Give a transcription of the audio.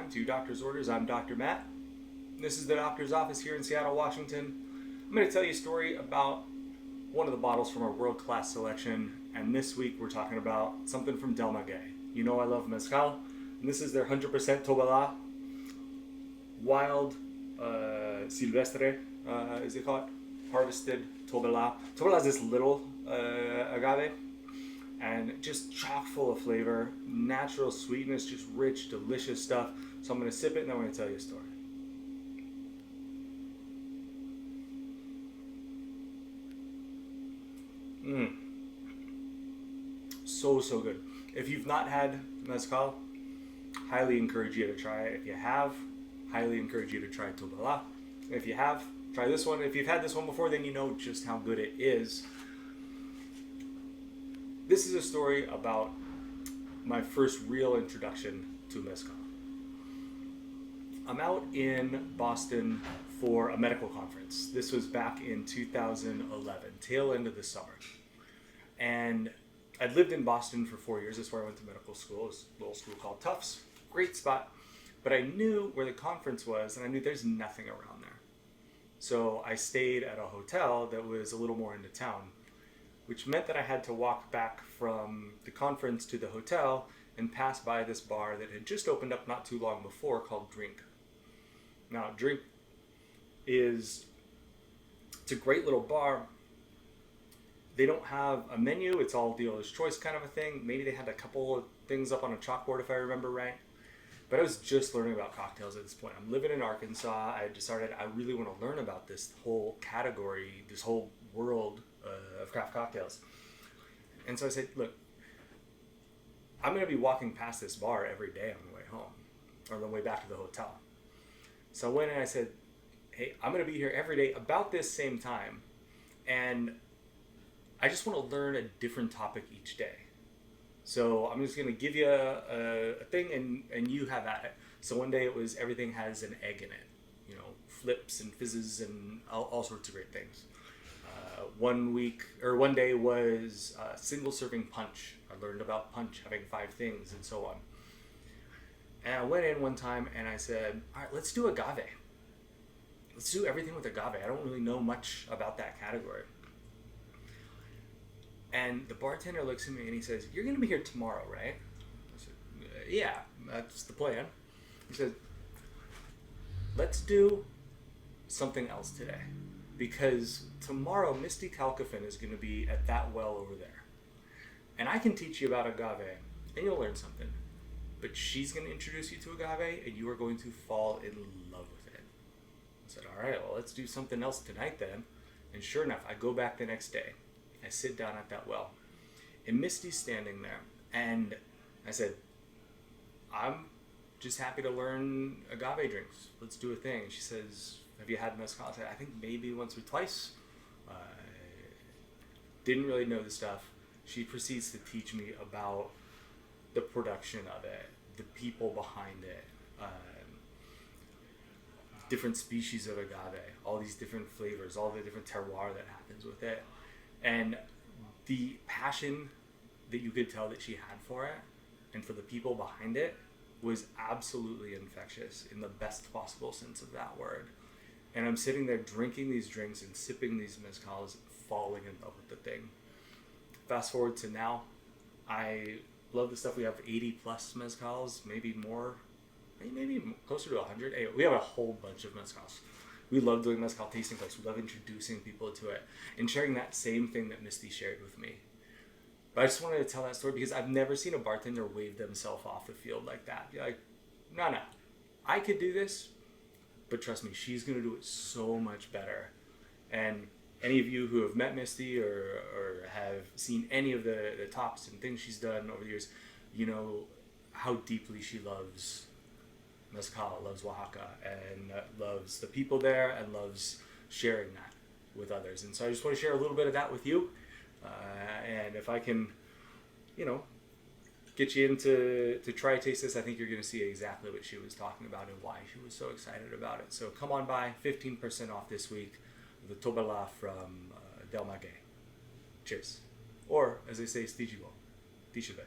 back to Doctor's Orders. I'm Dr. Matt. This is the doctor's office here in Seattle, Washington. I'm going to tell you a story about one of the bottles from our world-class selection, and this week we're talking about something from Maguey. You know I love mezcal, and this is their 100% Tobala wild silvestre, is it called? Harvested Tobala. Tobala is this little agave, and just chock full of flavor, natural sweetness, just rich, delicious stuff. So I'm going to sip it and then I'm going to tell you a story. So good. If you've not had mezcal, highly encourage you to try it. If you have, highly encourage you to try Tobala. If you have, try this one. If you've had this one before, then you know just how good it is. This is a story about my first real introduction to mezcal. I'm out in Boston for a medical conference. This was back in 2011, tail end of the summer. And I'd lived in Boston for 4 years. That's where I went to medical school. It was a little school called Tufts. Great spot. But I knew where the conference was, and I knew there's nothing around there. So I stayed at a hotel that was a little more into town, which meant that I had to walk back from the conference to the hotel and pass by this bar that had just opened up not too long before called Drink. Now, Drink it's a great little bar. They don't have a menu. It's all dealer's choice kind of a thing. Maybe they had a couple of things up on a chalkboard if I remember right. But I was just learning about cocktails at this point. I'm living in Arkansas. I decided I really want to learn about this whole category, this whole world of craft cocktails. And so I said, look, I'm going to be walking past this bar every day on the way home or on the way back to the hotel. So I went and I said, hey, I'm going to be here every day about this same time. And I just want to learn a different topic each day. So I'm just going to give you a thing and you have at it. So one day it was everything has an egg in it. You know, flips and fizzes and all sorts of great things. One day was single serving punch. I learned about punch having 5 things and so on. And I went in one time and I said, all right, let's do agave. Let's do everything with agave. I don't really know much about that category. And the bartender looks at me and he says, you're going to be here tomorrow, right? I said, yeah, that's the plan. He said, let's do something else today. Because tomorrow, Misty Kalkofen is going to be at that well over there. And I can teach you about agave, and you'll learn something. But she's going to introduce you to agave, and you are going to fall in love with it. I said, all right, well, let's do something else tonight then. And sure enough, I go back the next day. I sit down at that well. And Misty's standing there. And I said, I'm just happy to learn agave drinks. Let's do a thing. And she says, have you had mezcal? I said, I think maybe once or twice. Didn't really know the stuff. She proceeds to teach me about the production of it, the people behind it, different species of agave, all these different flavors, all the different terroir that happens with it. And the passion that you could tell that she had for it and for the people behind it was absolutely infectious in the best possible sense of that word. And I'm sitting there drinking these drinks and sipping these mezcals, falling in love with the thing. Fast forward to now, I love the stuff. We have 80 plus mezcals, maybe more, maybe closer to 100. Anyway, we have a whole bunch of mezcals. We love doing mezcal tasting clubs. We love introducing people to it and sharing that same thing that Misty shared with me. But I just wanted to tell that story because I've never seen a bartender wave themselves off the field like that. Be like, no, I could do this, but trust me, she's going to do it so much better. And any of you who have met Misty or have seen any of the talks and things she's done over the years, you know how deeply she loves mezcal, loves Oaxaca, and loves the people there and loves sharing that with others. And so I just want to share a little bit of that with you. And if I can, get you into to try taste this, I think you're going to see exactly what she was talking about and why she was so excited about it. So come on by, 15% off this week, the Tobala from Maguey. Cheers. Or, as they say, Stijibo. Tishibe.